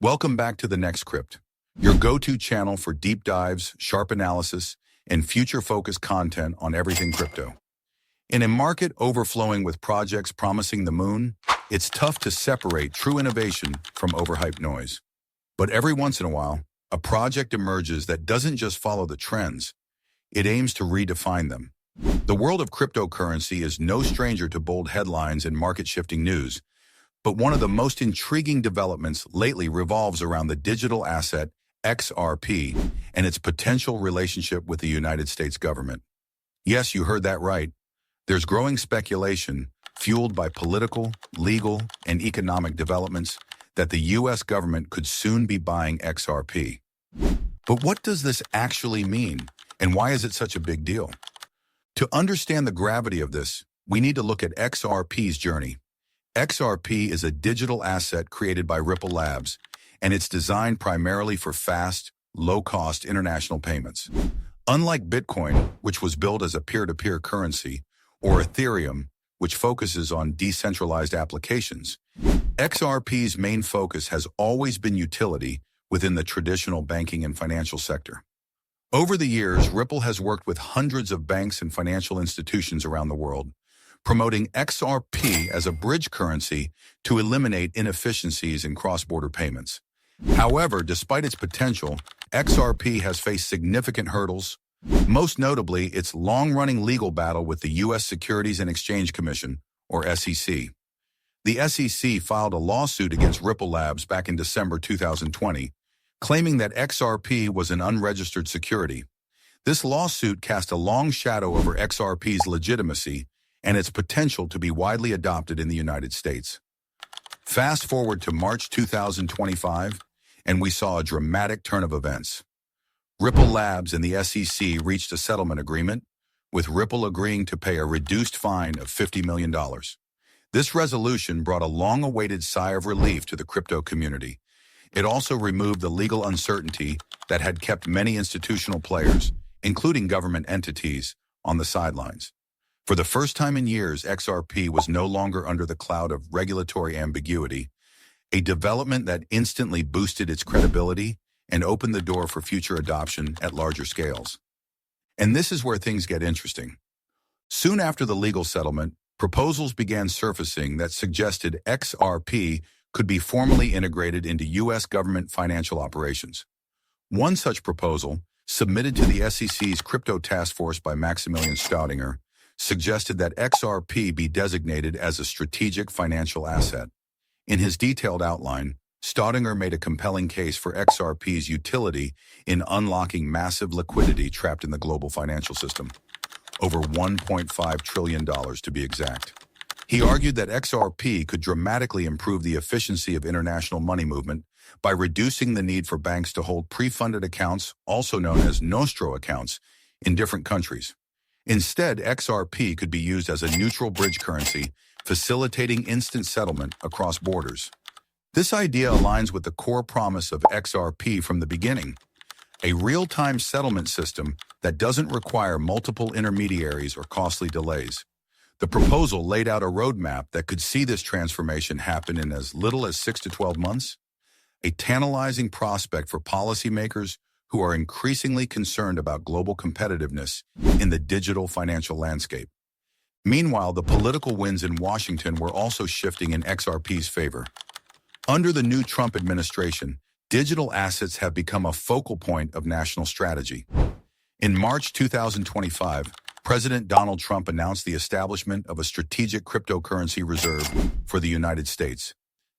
Welcome back to the NexCrypt, your go-to channel for deep dives, sharp analysis, and future-focused content on everything crypto. In a market overflowing with projects promising the moon, it's tough to separate true innovation from overhyped noise. But every once in a while, a project emerges that doesn't just follow the trends, it aims to redefine them. The world of cryptocurrency is no stranger to bold headlines and market-shifting news, but one of the most intriguing developments lately revolves around the digital asset XRP and its potential relationship with the United States government. Yes, you heard that right. There's growing speculation, fueled by political, legal, and economic developments, that the U.S. government could soon be buying XRP. But what does this actually mean, and why is it such a big deal? To understand the gravity of this, we need to look at XRP's journey. XRP is a digital asset created by Ripple Labs, and it's designed primarily for fast, low-cost international payments. Unlike Bitcoin, which was built as a peer-to-peer currency, or Ethereum, which focuses on decentralized applications, XRP's main focus has always been utility within the traditional banking and financial sector. Over the years, Ripple has worked with hundreds of banks and financial institutions around the world, promoting XRP as a bridge currency to eliminate inefficiencies in cross-border payments. However, despite its potential, XRP has faced significant hurdles, most notably its long-running legal battle with the U.S. Securities and Exchange Commission, or SEC. The SEC filed a lawsuit against Ripple Labs back in December 2020, claiming that XRP was an unregistered security. This lawsuit cast a long shadow over XRP's legitimacy and its potential to be widely adopted in the United States. Fast forward to March 2025, and we saw a dramatic turn of events. Ripple Labs and the SEC reached a settlement agreement, with Ripple agreeing to pay a reduced fine of $50 million. This resolution brought a long-awaited sigh of relief to the crypto community. It also removed the legal uncertainty that had kept many institutional players, including government entities, on the sidelines. For the first time in years, XRP was no longer under the cloud of regulatory ambiguity, a development that instantly boosted its credibility and opened the door for future adoption at larger scales. And this is where things get interesting. Soon after the legal settlement, proposals began surfacing that suggested XRP could be formally integrated into U.S. government financial operations. One such proposal, submitted to the SEC's Crypto Task Force by Maximilian Staudinger, suggested that XRP be designated as a strategic financial asset. In his detailed outline, Staudinger made a compelling case for XRP's utility in unlocking massive liquidity trapped in the global financial system, over $1.5 trillion to be exact. He argued that XRP could dramatically improve the efficiency of international money movement by reducing the need for banks to hold pre-funded accounts, also known as nostro accounts, in different countries. Instead, XRP could be used as a neutral bridge currency, facilitating instant settlement across borders. This idea aligns with the core promise of XRP from the beginning, a real-time settlement system that doesn't require multiple intermediaries or costly delays. The proposal laid out a roadmap that could see this transformation happen in as little as 6 to 12 months, a tantalizing prospect for policymakers who are increasingly concerned about global competitiveness in the digital financial landscape. Meanwhile, the political winds in Washington were also shifting in XRP's favor. Under the new Trump administration, digital assets have become a focal point of national strategy. In March 2025, President Donald Trump announced the establishment of a strategic cryptocurrency reserve for the United States.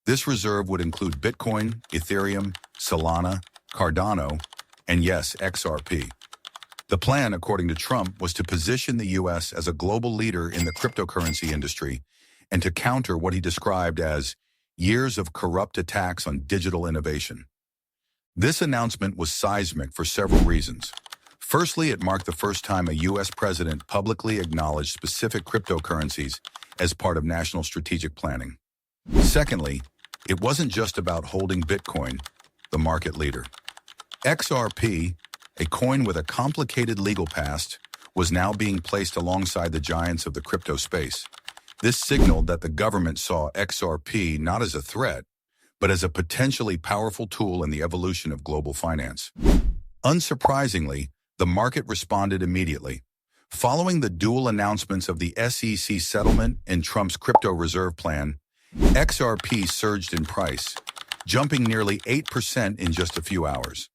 This reserve would include Bitcoin, Ethereum, Solana, Cardano, and yes, XRP. The plan, according to Trump, was to position the U.S. as a global leader in the cryptocurrency industry and to counter what he described as years of corrupt attacks on digital innovation. This announcement was seismic for several reasons. Firstly, it marked the first time a U.S. president publicly acknowledged specific cryptocurrencies as part of national strategic planning. Secondly, it wasn't just about holding Bitcoin, the market leader. XRP, a coin with a complicated legal past, was now being placed alongside the giants of the crypto space. This signaled that the government saw XRP not as a threat, but as a potentially powerful tool in the evolution of global finance. Unsurprisingly, the market responded immediately. Following the dual announcements of the SEC settlement and Trump's crypto reserve plan, XRP surged in price, jumping nearly 8% in just a few hours.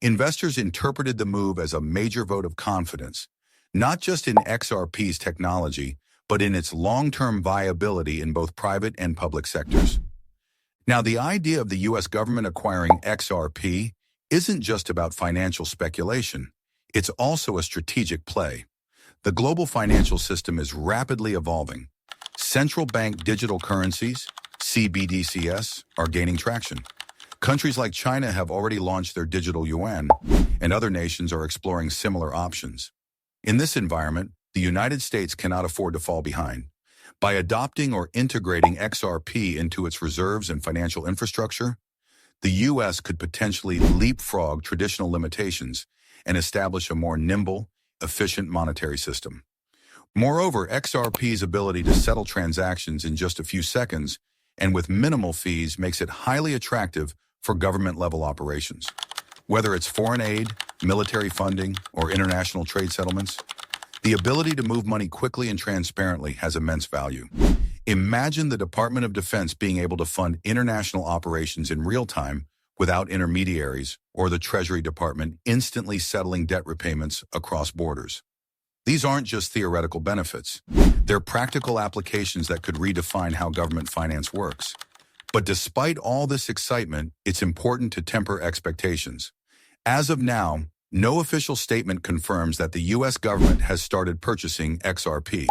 Investors interpreted the move as a major vote of confidence, not just in XRP's technology, but in its long-term viability in both private and public sectors. Now, the idea of the U.S. government acquiring XRP isn't just about financial speculation. It's also a strategic play. The global financial system is rapidly evolving. Central bank digital currencies, CBDCs, are gaining traction. Countries like China have already launched their digital yuan, and other nations are exploring similar options. In this environment, the United States cannot afford to fall behind. By adopting or integrating XRP into its reserves and financial infrastructure, the U.S. could potentially leapfrog traditional limitations and establish a more nimble, efficient monetary system. Moreover, XRP's ability to settle transactions in just a few seconds and with minimal fees makes it highly attractive for government-level operations. Whether it's foreign aid, military funding, or international trade settlements, the ability to move money quickly and transparently has immense value. Imagine the Department of Defense being able to fund international operations in real time without intermediaries, or the Treasury Department instantly settling debt repayments across borders. These aren't just theoretical benefits. They're practical applications that could redefine how government finance works. But despite all this excitement, it's important to temper expectations. As of now, no official statement confirms that the U.S. government has started purchasing XRP.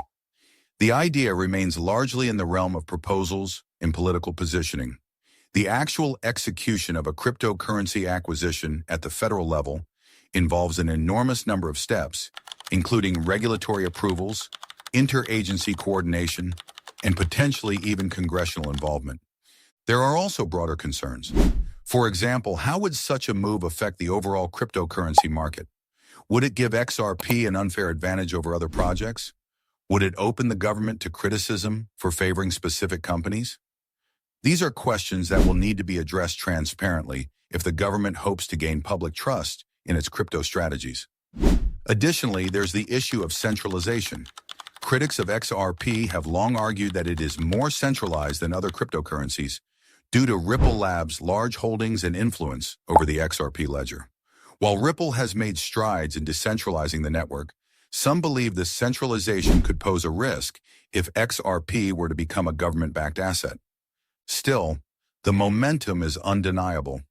The idea remains largely in the realm of proposals and political positioning. The actual execution of a cryptocurrency acquisition at the federal level involves an enormous number of steps, including regulatory approvals, interagency coordination, and potentially even congressional involvement. There are also broader concerns. For example, how would such a move affect the overall cryptocurrency market? Would it give XRP an unfair advantage over other projects? Would it open the government to criticism for favoring specific companies? These are questions that will need to be addressed transparently if the government hopes to gain public trust in its crypto strategies. Additionally, there's the issue of centralization. Critics of XRP have long argued that it is more centralized than other cryptocurrencies due to Ripple Labs' large holdings and influence over the XRP ledger. While Ripple has made strides in decentralizing the network, some believe this centralization could pose a risk if XRP were to become a government-backed asset. Still, the momentum is undeniable.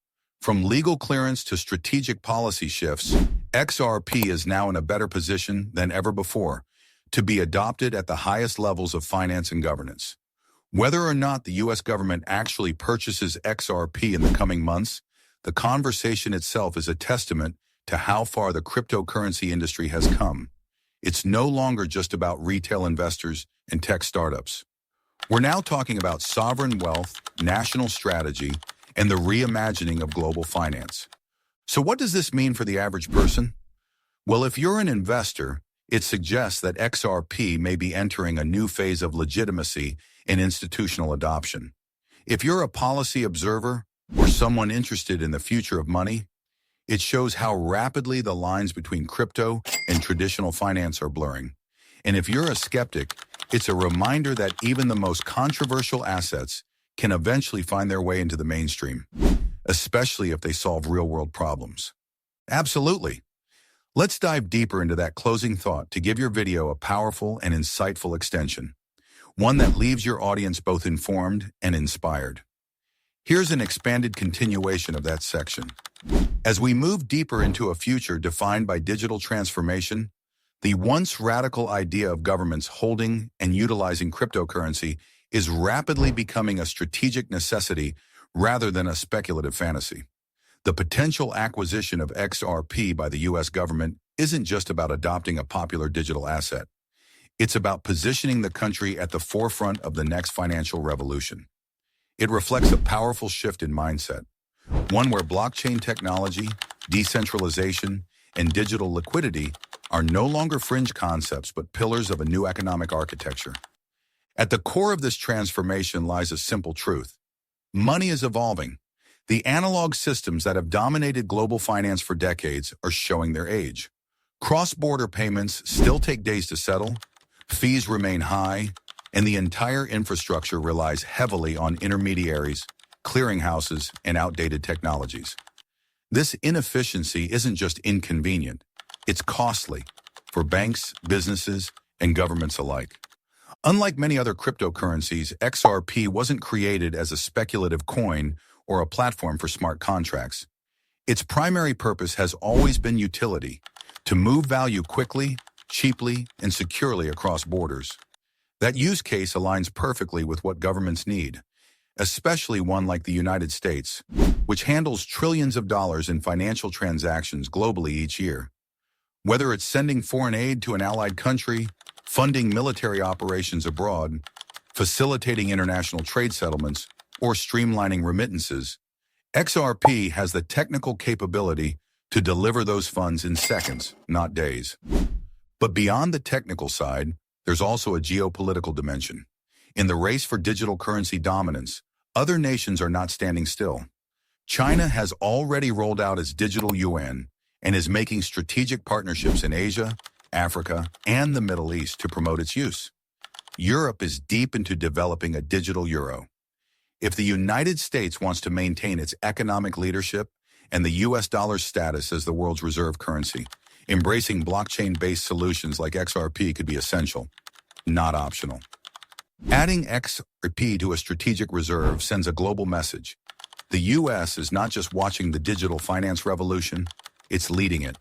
From legal clearance to strategic policy shifts, XRP is now in a better position than ever before to be adopted at the highest levels of finance and governance. Whether or not the U.S. government actually purchases XRP in the coming months, the conversation itself is a testament to how far the cryptocurrency industry has come. It's no longer just about retail investors and tech startups. We're now talking about sovereign wealth, national strategy, and the reimagining of global finance. So what does this mean for the average person? Well, if you're an investor, it suggests that XRP may be entering a new phase of legitimacy and institutional adoption. If you're a policy observer or someone interested in the future of money, it shows how rapidly the lines between crypto and traditional finance are blurring. And if you're a skeptic, it's a reminder that even the most controversial assets can eventually find their way into the mainstream, especially if they solve real-world problems. Absolutely. Let's dive deeper into that closing thought to give your video a powerful and insightful extension, one that leaves your audience both informed and inspired. Here's an expanded continuation of that section. As we move deeper into a future defined by digital transformation, the once radical idea of governments holding and utilizing cryptocurrency is rapidly becoming a strategic necessity rather than a speculative fantasy. The potential acquisition of XRP by the U.S. government isn't just about adopting a popular digital asset. It's about positioning the country at the forefront of the next financial revolution. It reflects a powerful shift in mindset, one where blockchain technology, decentralization, and digital liquidity are no longer fringe concepts but pillars of a new economic architecture. At the core of this transformation lies a simple truth. Money is evolving. The analog systems that have dominated global finance for decades are showing their age. Cross-border payments still take days to settle, fees remain high, and the entire infrastructure relies heavily on intermediaries, clearinghouses, and outdated technologies. This inefficiency isn't just inconvenient, it's costly for banks, businesses, and governments alike. Unlike many other cryptocurrencies, XRP wasn't created as a speculative coin or a platform for smart contracts. Its primary purpose has always been utility, to move value quickly, cheaply, and securely across borders. That use case aligns perfectly with what governments need, especially one like the United States, which handles trillions of dollars in financial transactions globally each year. Whether it's sending foreign aid to an allied country, funding military operations abroad, facilitating international trade settlements, or streamlining remittances, XRP has the technical capability to deliver those funds in seconds, not days. But beyond the technical side, there's also a geopolitical dimension. In the race for digital currency dominance, other nations are not standing still. China has already rolled out its digital yuan and is making strategic partnerships in Asia, Africa, and the Middle East to promote its use. Europe is deep into developing a digital euro. If the United States wants to maintain its economic leadership and the US dollar's status as the world's reserve currency, embracing blockchain-based solutions like XRP could be essential, not optional. Adding XRP to a strategic reserve sends a global message. The US is not just watching the digital finance revolution, it's leading it.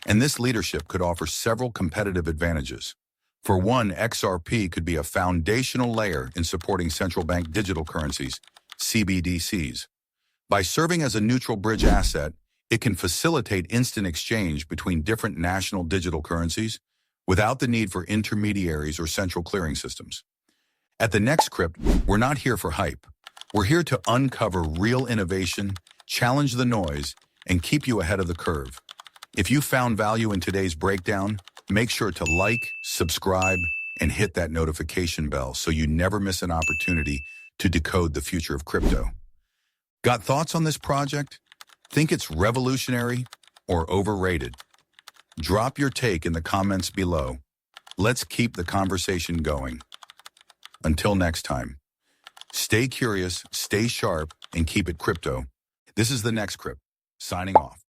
And this leadership could offer several competitive advantages. For one, XRP could be a foundational layer in supporting central bank digital currencies, CBDCs. By serving as a neutral bridge asset, it can facilitate instant exchange between different national digital currencies without the need for intermediaries or central clearing systems. At the NexCrypt, we're not here for hype. We're here to uncover real innovation, challenge the noise, and keep you ahead of the curve. If you found value in today's breakdown, make sure to like, subscribe, and hit that notification bell so you never miss an opportunity to decode the future of crypto. Got thoughts on this project? Think it's revolutionary or overrated? Drop your take in the comments below. Let's keep the conversation going. Until next time, stay curious, stay sharp, and keep it crypto. This is the NexCrypt, signing off.